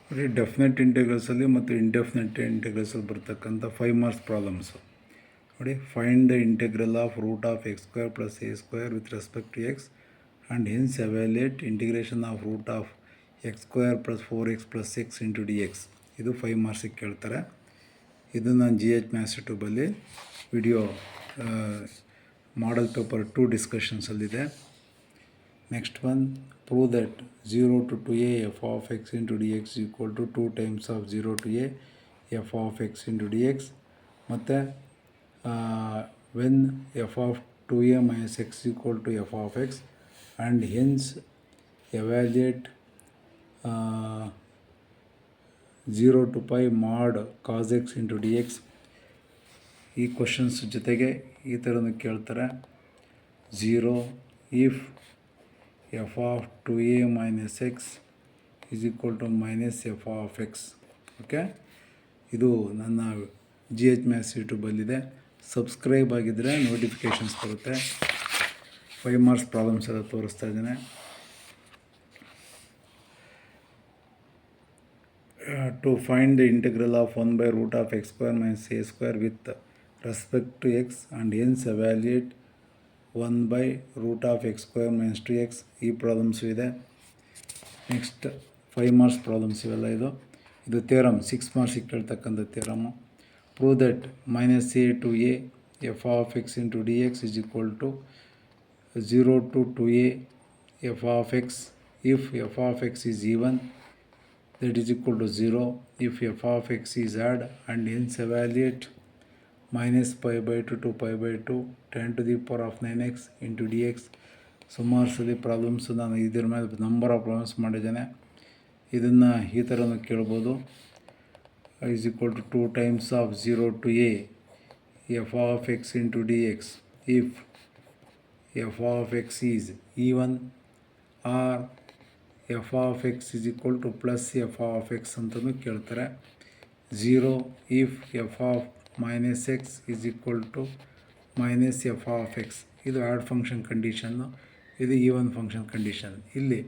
ನೋಡಿ, ಡೆಫಿನೆಟ್ ಇಂಟೆಗ್ರಲ್ಸಲ್ಲಿ ಮತ್ತು ಇಂಡೆಫಿನೆಟ್ ಇಂಟೆಗ್ರಲ್ಸಲ್ಲಿ ಬರ್ತಕ್ಕಂಥ 5 ಮಾರ್ಕ್ಸ್ ಪ್ರಾಬ್ಲಮ್ಸು. ನೋಡಿ, find the integral of root of x square plus a square with respect to x and hence evaluate integration of root of x square plus 4x plus x into d x. ಇದು 5 ಮಾರ್ಕ್ಸಿಗೆ ಕೇಳ್ತಾರೆ. ಇದು ನಾನು GH maths ಯೂಟ್ಯೂಬಲ್ಲಿ video model paper 2 ಡಿಸ್ಕಷನ್ಸಲ್ಲಿದೆ. Next one, prove that 0 to 2a f of x into dx is equal to 2 times of 0 to a f of x into dx. ಮತ್ತು when f of 2a minus x is equal to f of x and hence evaluate 0 to pi mod cos x into dx. ಈ questions ಜೊತೆಗೆ ಈ ಥರನೂ ಕೇಳ್ತಾರೆ. 0 if f of 2a minus x is equal to minus f of x. Okay, ಇದು ನನ್ನ GH maths ಯೂಟ್ಯೂಬಲ್ಲಿದೆ. Subscribe ಆಗಿದ್ದರೆ notifications ಬರುತ್ತೆ. 5 marks problems ಎಲ್ಲ ತೋರಿಸ್ತಾ ಇದ್ದೇನೆ. To find the integral of 1 by root of x square minus a square with respect to x and hence evaluate 1 by root of x square minus 2x. ಈ problems ಇದೆ. Next 5 marks problems ಇವೆಲ್ಲ. ಇದು theorem 6 ಮಾರ್ಕ್ಸಿಗೆ ಕೇಳ್ತಕ್ಕಂಥ theorem. Prove that minus a to a f of x into dx is equal to 0 to 2a f of x if f of x is even, that is equal to 0 if f of x is odd, and hence evaluate minus pi by 2 to pi by 2 10 to the power of 9x into dx. ಸುಮಾರು ಸಲ problems ನಾನು ಇದ್ರ ಮೇಲೆ number of problems ಮಾಡಿದ್ದೇನೆ. ಇದನ್ನು ಈ ಥರನೂ ಕೇಳ್ಬೋದು. Is equal to 2 times of 0 to a f of x into dx if f of x is even, or f of x is equal to plus f of x ಅಂತಲೂ ಕೇಳ್ತಾರೆ. 0 if f of minus x is equal to minus f of x. ಇದು odd function condition, ಇದು even function condition. ಇಲ್ಲಿ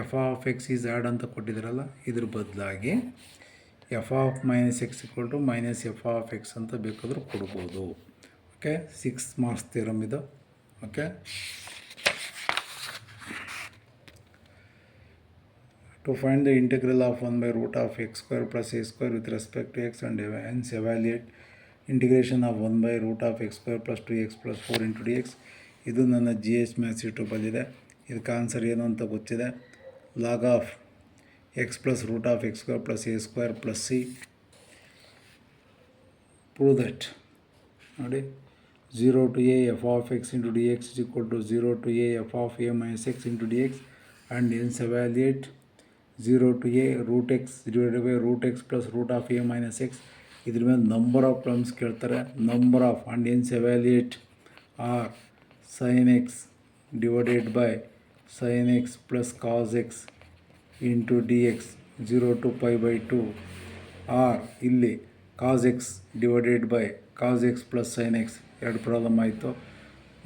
f of x is add ಅಂತ ಕೊಟ್ಟಿದ್ದಾರಲ್ಲ, ಇದ್ರ ಬದಲಾಗಿ f of minus x equal to minus f of x ಅಂತ ಬೇಕಾದರೂ ಕೊಡ್ಬೋದು. Okay, 6 marks theorem ಇದು. Okay, to find the integral of 1 by root of x square plus a square with respect to x and hence evaluate integration of 1 by root of x square plus 2x plus 4 into dx. ಇದು ನನ್ನ GH maths ಯೂಟ್ಯೂಬಲ್ಲಿದೆ. ಇದಕ್ಕೆ answer ಏನು ಅಂತ ಗೊತ್ತಿದೆ. log of x plus root of x square plus a square plus c. prove that. ನೋಡಿ, 0 to a f of x into dx is equal to 0 to a f of a minus x into dx, and hence evaluate 0 to a root x divided by root x plus root of a minus x. ಇದ್ರ ಮೇಲೆ number of problems ಕೇಳ್ತಾರೆ. Number of and hence evaluate r sin x divided by sin x plus cos x into dx 0 to pi by 2, or ಇಲ್ಲಿ cos x divided by cos x plus sin x. ಎರಡು problem ಆಯಿತು.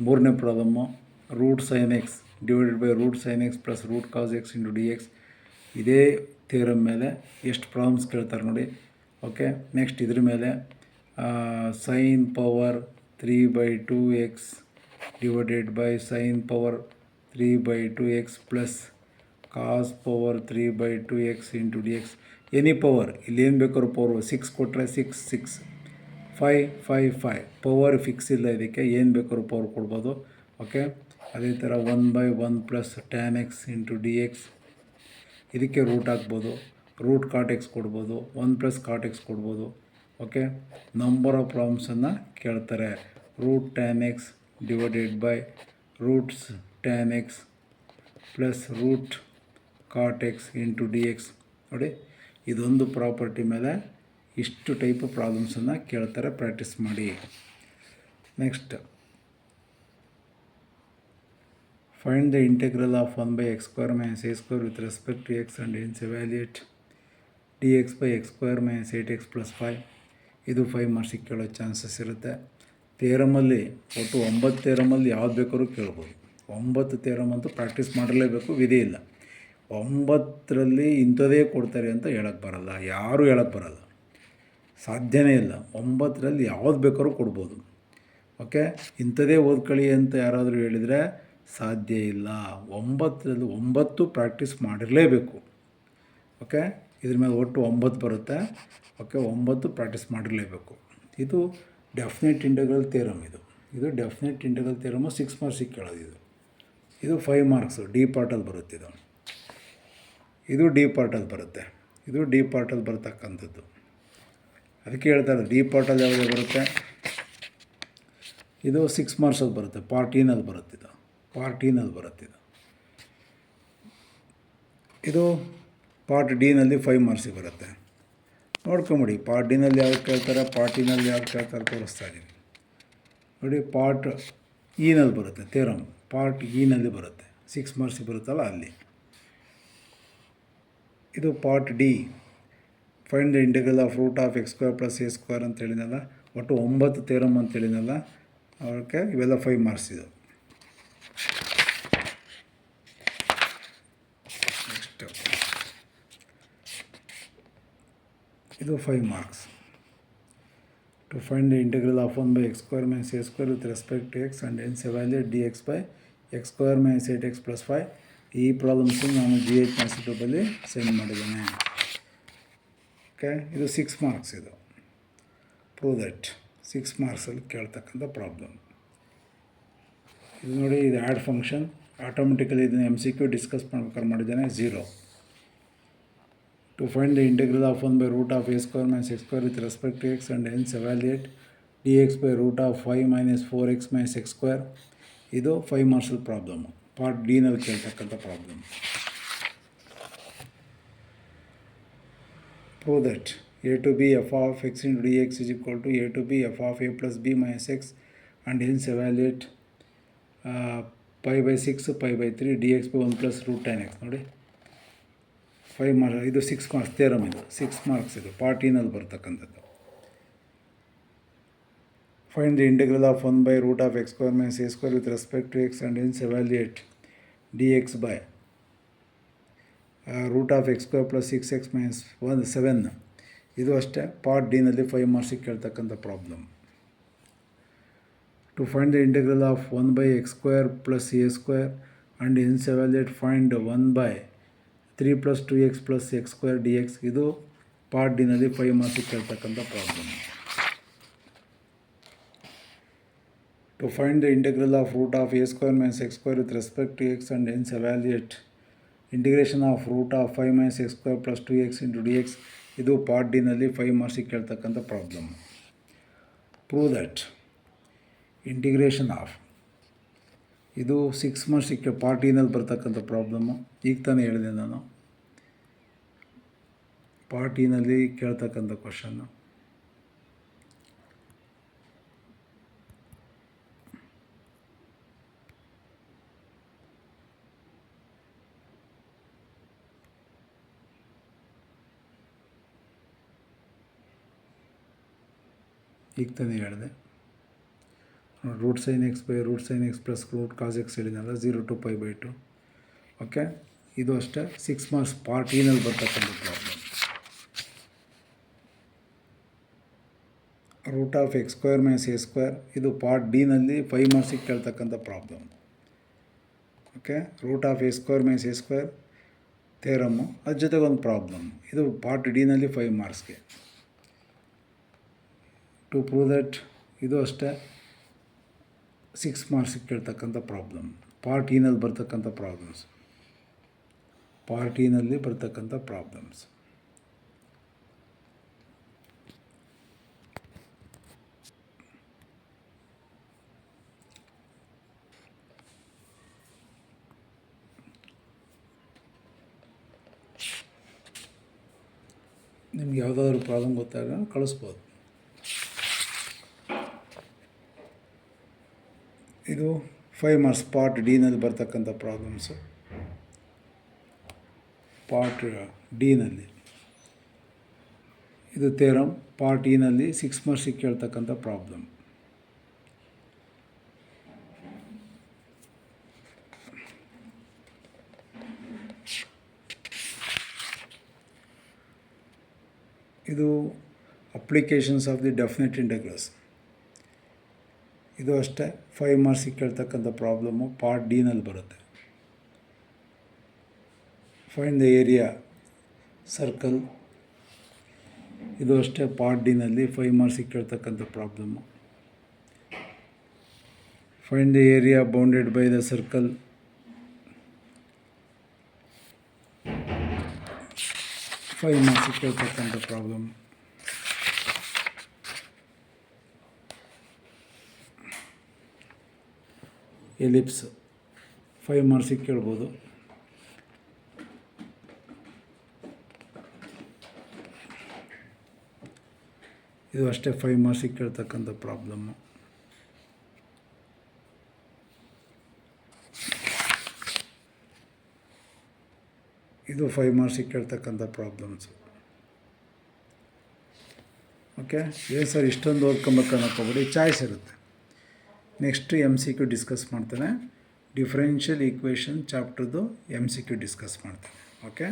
ಮೂರನೇ problem root sin x divided by root sin x plus root cos x into dx. ಇದೇ theorem ಮೇಲೆ ಎಷ್ಟು problems ಕೇಳ್ತಾರೆ ನೋಡಿ. Okay, next ಇದ್ರ ಮೇಲೆ sine power 3/2x divided by sin power 3/2x plus cos power 3/2x into dx. Any power, ಇಲ್ಲಿ ಏನು ಬೇಕಾದ್ರೂ ಪವರ್ 6 ಕೊಟ್ಟರೆ 6 6 5 5 5 ಪವರ್ ಫಿಕ್ಸ್ ಇಲ್ಲ. ಇದಕ್ಕೆ ಏನು ಬೇಕಾದ್ರೂ ಪವರ್ ಕೊಡ್ಬೋದು. ಓಕೆ, ಅದೇ ಥರ 1/1 plus tan x into dx. ಇದಕ್ಕೆ ರೂಟ್ ಹಾಕ್ಬೋದು, ರೂಟ್ ಕಾಟ್ ಎಕ್ಸ್ ಕೊಡ್ಬೋದು, 1 ಪ್ಲಸ್ ಕಾಟ್ ಎಕ್ಸ್ ಕೊಡ್ಬೋದು. ಓಕೆ, ನಂಬರ್ ಆಫ್ ಪ್ರಾಬ್ಲಮ್ಸನ್ನು ಕೇಳ್ತಾರೆ. Root tan x divided by roots tan x plus root cot x into dx. ನೋಡಿ, ಇದೊಂದು ಪ್ರಾಪರ್ಟಿ ಮೇಲೆ ಇಷ್ಟು ಟೈಪ್ ಪ್ರಾಬ್ಲಮ್ಸನ್ನು ಕೇಳ್ತಾರೆ. ಪ್ರಾಕ್ಟೀಸ್ ಮಾಡಿ. Next, find the integral of 1 by x square minus a square with respect to x and hence evaluate dx by x square minus 8x plus 5. ಇದು 5 ಮಾರ್ಕ್ಸಿಗೆ ಕೇಳೋ chances ಇರುತ್ತೆ. ಥಿಯರಮಲ್ಲಿ ಒಟ್ಟು 9 ಥಿಯರಮಲ್ಲಿ ಯಾವ್ದು ಬೇಕಾದ್ರೂ ಕೇಳ್ಬೋದು. 9 ಥಿಯರಮ್ ಅಂತೂ ಪ್ರಾಕ್ಟೀಸ್ ಮಾಡಲೇಬೇಕು, ವಿಧಿ ಇಲ್ಲ. 9ರಲ್ಲಿ ಇಂಥದೇ ಕೊಡ್ತಾರೆ ಅಂತ ಹೇಳಕ್ಕೆ ಬರಲ್ಲ, ಯಾರೂ ಹೇಳಕ್ಕೆ ಬರಲ್ಲ, ಸಾಧ್ಯನೇ ಇಲ್ಲ. 9ರಲ್ಲಿ ಯಾವ್ದು ಬೇಕಾದ್ರೂ ಕೊಡ್ಬೋದು. ಓಕೆ, ಇಂಥದೇ ಓದ್ಕೊಳ್ಳಿ ಅಂತ ಯಾರಾದರೂ ಹೇಳಿದರೆ ಸಾಧ್ಯ ಇಲ್ಲ. 9ರಲ್ಲಿ 9 ಪ್ರಾಕ್ಟೀಸ್ ಮಾಡಿರಲೇಬೇಕು. ಓಕೆ, ಇದ್ರ ಮೇಲೆ ಒಟ್ಟು 9 ಬರುತ್ತೆ. ಓಕೆ, 9 ಪ್ರಾಕ್ಟೀಸ್ ಮಾಡಿರಲೇಬೇಕು. ಇದು ಡೆಫಿನೆಟ್ ಇಂಟೆಗ್ರಲ್ ಥಿಯರಮ್. ಇದು ಡೆಫಿನೆಟ್ ಇಂಟೆಗ್ರಲ್ ಥಿಯರಮು 6 ಮಾರ್ಕ್ಸಿಗೆ ಕೇಳೋದು. ಇದು 5 ಮಾರ್ಕ್ಸು ಡಿ ಪಾರ್ಟಲ್ಲಿ ಬರುತ್ತೆ. ಇದು ಡಿ ಪಾರ್ಟಲ್ಲಿ ಬರುತ್ತೆ. ಇದು ಡಿ ಪಾರ್ಟಲ್ಲಿ ಬರ್ತಕ್ಕಂಥದ್ದು. ಅದಕ್ಕೆ ಹೇಳ್ತಾರೆ ಡಿ ಪಾರ್ಟಲ್ಲಿ ಯಾವುದು ಬರುತ್ತೆ. ಇದು 6 ಮಾರ್ಕ್ಸಲ್ಲಿ ಬರುತ್ತೆ. ಪಾರ್ಟ್ ಇನಲ್ಲಿ ಬರುತ್ತೆ. ಪಾರ್ಟ್ ಇನಲ್ಲಿ ಬರುತ್ತೆ. ಇದು ಪಾರ್ಟ್ ಡಿನಲ್ಲಿ 5 ಮಾರ್ಕ್ಸಿಗೆ ಬರುತ್ತೆ. ನೋಡ್ಕೊಂಬಿಡಿ, ಪಾರ್ಟ್ ಡಿನಲ್ಲಿ ಯಾವ್ದು ಕೇಳ್ತಾರೆ, ಪಾರ್ಟ್ ಇನಲ್ಲಿ ಯಾವ್ದು ಕೇಳ್ತಾರೆ ತೋರಿಸ್ತಾ ಇದ್ದೀನಿ ನೋಡಿ. ಪಾರ್ಟ್ ಇನಲ್ಲಿ ಬರುತ್ತೆ ಥಿಯರಮ್, ಪಾರ್ಟ್ ಇನಲ್ಲಿ ಬರುತ್ತೆ. 6 ಮಾರ್ಕ್ಸಿಗೆ ಬರುತ್ತಲ್ಲ ಅಲ್ಲಿ. ಇದು part D, find the integral of root of x² + a² ಅಂತ ಹೇಳಿದ್ನಲ್ಲ. ಒಟ್ಟು 9 ಥಿಯರಮ್ ಅಂತ ಹೇಳಿದ್ನಲ್ಲ. ಓಕೆ, ಇವೆಲ್ಲ 5 ಮಾರ್ಕ್ಸ್. ನೆಕ್ಸ್ಟ್ ಇದು 5 marks. To find the integral of 1/x² - a² with respect to x and hence evaluate dx/x² - 8x + 5. ಈ problems ನಾನು GH maths send ಮಾಡಿದ್ದೇನೆ. ಓಕೆ, ಇದು 6 ಮಾರ್ಕ್ಸ್. ಇದು ಪ್ರೂವ್ ದಟ್ 6 ಮಾರ್ಕ್ಸಲ್ಲಿ ಕೇಳ್ತಕ್ಕಂಥ ಪ್ರಾಬ್ಲಮ್. ಇದು ನೋಡಿ, ಇದು ಆ್ಯಡ್ ಫಂಕ್ಷನ್. ಆಟೋಮೆಟಿಕಲಿ ಇದನ್ನು MCQ ಡಿಸ್ಕಸ್ ಮಾಡ್ಬೇಕಾದ್ರೆ ಮಾಡಿದ್ದೇನೆ. 0 to find the integral of 1/√a² - x² with respect to x and hence evaluate dx/5 - 4x - x². ಇದು 5 ಮಾರ್ಕ್ಸಲ್ಲಿ ಪ್ರಾಬ್ಲಮ್ಮು. ಪಾರ್ಟ್ ಡಿನಲ್ಲಿ ಕೇಳ್ತಕ್ಕಂಥ problem. Prove that a to b f of x into dx is equal to a to b f of a plus b minus x and hence evaluate pi/6 pi/3 dx/1 plus root tan x. ನೋಡಿ, 5 marks. ಇದು 6 marks theorem. ಇದು 6 marks. ಇದು part ಇನಲ್ಲಿ ಬರ್ತಕ್ಕಂಥದ್ದು. Find the integral of 1/√of x² - a² with respect to x and hence evaluate dx/√of x² + 6x - 7. ಇದು ಅಷ್ಟೇ part ಡಿನಲ್ಲಿ 5 ಮಾರ್ಕ್ಸಿಗೆ ಕೇಳ್ತಕ್ಕಂಥ problem. To find the integral of 1/x² + a² and hence evaluate find 1/3 + 2x + x² dx. ಇದು part ಡಿನಲ್ಲಿ 5 ಮಾರ್ಕ್ಸಿಗೆ ಕೇಳ್ತಕ್ಕಂಥ problem. To find the integral of root of a² - x² with respect to x and hence evaluate integration of root of 5 - x² + 2x into dx. ಇದು part ಡಿನಲ್ಲಿ 5 ಮಾರ್ಕ್ಸಿಗೆ ಕೇಳ್ತಕ್ಕಂಥ problem. Prove that integration of, ಇದು 6 ಮಾರ್ಕ್ಸಿಗೆ part ಇನಲ್ಲಿ ಬರ್ತಕ್ಕಂಥ problem. ಈಗ ತಾನೇ ಹೇಳಿದೆ ನಾನು, ಪಾರ್ಟ್ ಇನಲ್ಲಿ ಕೇಳ್ತಕ್ಕಂಥ ಕ್ವಶನ್ನು. ಈಗ ತಾನೇ ಹೇಳಿದೆ. Root sine x √sin x plus root cos x ಹೇಳಿದ್ನಲ್ಲ, 0 to π/2. ಓಕೆ, ಇದು ಅಷ್ಟೇ 6 ಮಾರ್ಕ್ಸ್ ಪಾರ್ಟ್ ಇನಲ್ಲಿ ಬರ್ತಕ್ಕಂಥ problem. Root of x² - a². ಇದು ಪಾರ್ಟ್ ಡಿನಲ್ಲಿ 5 ಮಾರ್ಕ್ಸಿಗೆ ಕೇಳ್ತಕ್ಕಂಥ problem. Okay, root of a² - a² theorem, ಅದ್ರ ಜೊತೆಗೆ ಒಂದು ಪ್ರಾಬ್ಲಮ್. ಇದು ಪಾರ್ಟ್ ಡಿನಲ್ಲಿ 5 ಮಾರ್ಕ್ಸ್ಗೆ. ಟು ಪ್ರೂವ್ ದಟ್, ಇದು ಅಷ್ಟೇ 6 ಮಾರ್ಕ್ಸಿಗೆ ಕೇಳ್ತಕ್ಕಂಥ ಪ್ರಾಬ್ಲಮ್. ಪಾರ್ಟ್ ಇನಲ್ಲಿ ಬರ್ತಕ್ಕಂಥ ಪ್ರಾಬ್ಲಮ್ಸ್. ಪಾರ್ಟ್ ಇನಲ್ಲಿ ಬರ್ತಕ್ಕಂಥ ಪ್ರಾಬ್ಲಮ್ಸ್. ನಿಮ್ಗೆ ಯಾವುದಾದ್ರೂ ಪ್ರಾಬ್ಲಮ್ ಗೊತ್ತಾಗ ಕಳಿಸ್ಬೋದು. ಇದು 5 ಮಾರ್ಕ್ಸ್ ಪಾರ್ಟ್ ಡಿನಲ್ಲಿ ಬರ್ತಕ್ಕಂಥ ಪ್ರಾಬ್ಲಮ್ಸು. ಪಾರ್ಟ್ ಡಿನಲ್ಲಿ ಇದು ಥಿಯರಮ್. ಪಾರ್ಟ್ ಇನಲ್ಲಿ 6 ಮಾರ್ಕ್ಸಿಗೆ ಕೇಳ್ತಕ್ಕಂಥ ಪ್ರಾಬ್ಲಮ್. ಇದು applications of the definite integrals. ಇದು ಅಷ್ಟೇ 5 ಮಾರ್ಕ್ಸಿಗೆ ಕೇಳ್ತಕ್ಕಂಥ ಪ್ರಾಬ್ಲಮ್ಮು ಪಾರ್ಟ್ ಡಿನಲ್ಲಿ ಬರುತ್ತೆ. Find the area circle. ಇದು ಅಷ್ಟೇ ಪಾರ್ಟ್ ಡಿನಲ್ಲಿ 5 ಮಾರ್ಕ್ಸಿಗೆ ಕೇಳ್ತಕ್ಕಂಥ problem. Find the area bounded by the circle. Five ಮಾರ್ಕ್ಸಿಗೆ ಕೇಳ್ತಕ್ಕಂಥ ಪ್ರಾಬ್ಲಮ್. ಎಲಿಪ್ಸ್ 5 ಮಾರ್ಕ್ಸಿಗೆ ಕೇಳ್ಬೋದು. ಇದು ಅಷ್ಟೇ 5 ಮಾರ್ಕ್ಸಿಗೆ ಕೇಳ್ತಕ್ಕಂಥ ಪ್ರಾಬ್ಲಮ್ಮು. ಇದು 5 ಮಾರ್ಕ್ಸಿಗೆ ಕೇಳ್ತಕ್ಕಂಥ ಪ್ರಾಬ್ಲಮ್ಸು. ಓಕೆ, ಏನು ಸರ್ ಇಷ್ಟೊಂದು ಓದ್ಕೊಬೇಕು ಅನ್ನೋಕ್ಕೋಗ್ಬಿಡಿ, ಚಾಯ್ಸ್ ಇರುತ್ತೆ. ನೆಕ್ಸ್ಟು MCQ ಡಿಸ್ಕಸ್ ಮಾಡ್ತಾನೆ. ಡಿಫ್ರೆನ್ಷಿಯಲ್ ಈಕ್ವೇಷನ್ ಚಾಪ್ಟರ್ದು MCQ ಡಿಸ್ಕಸ್ ಮಾಡ್ತಾನೆ. ಓಕೆ.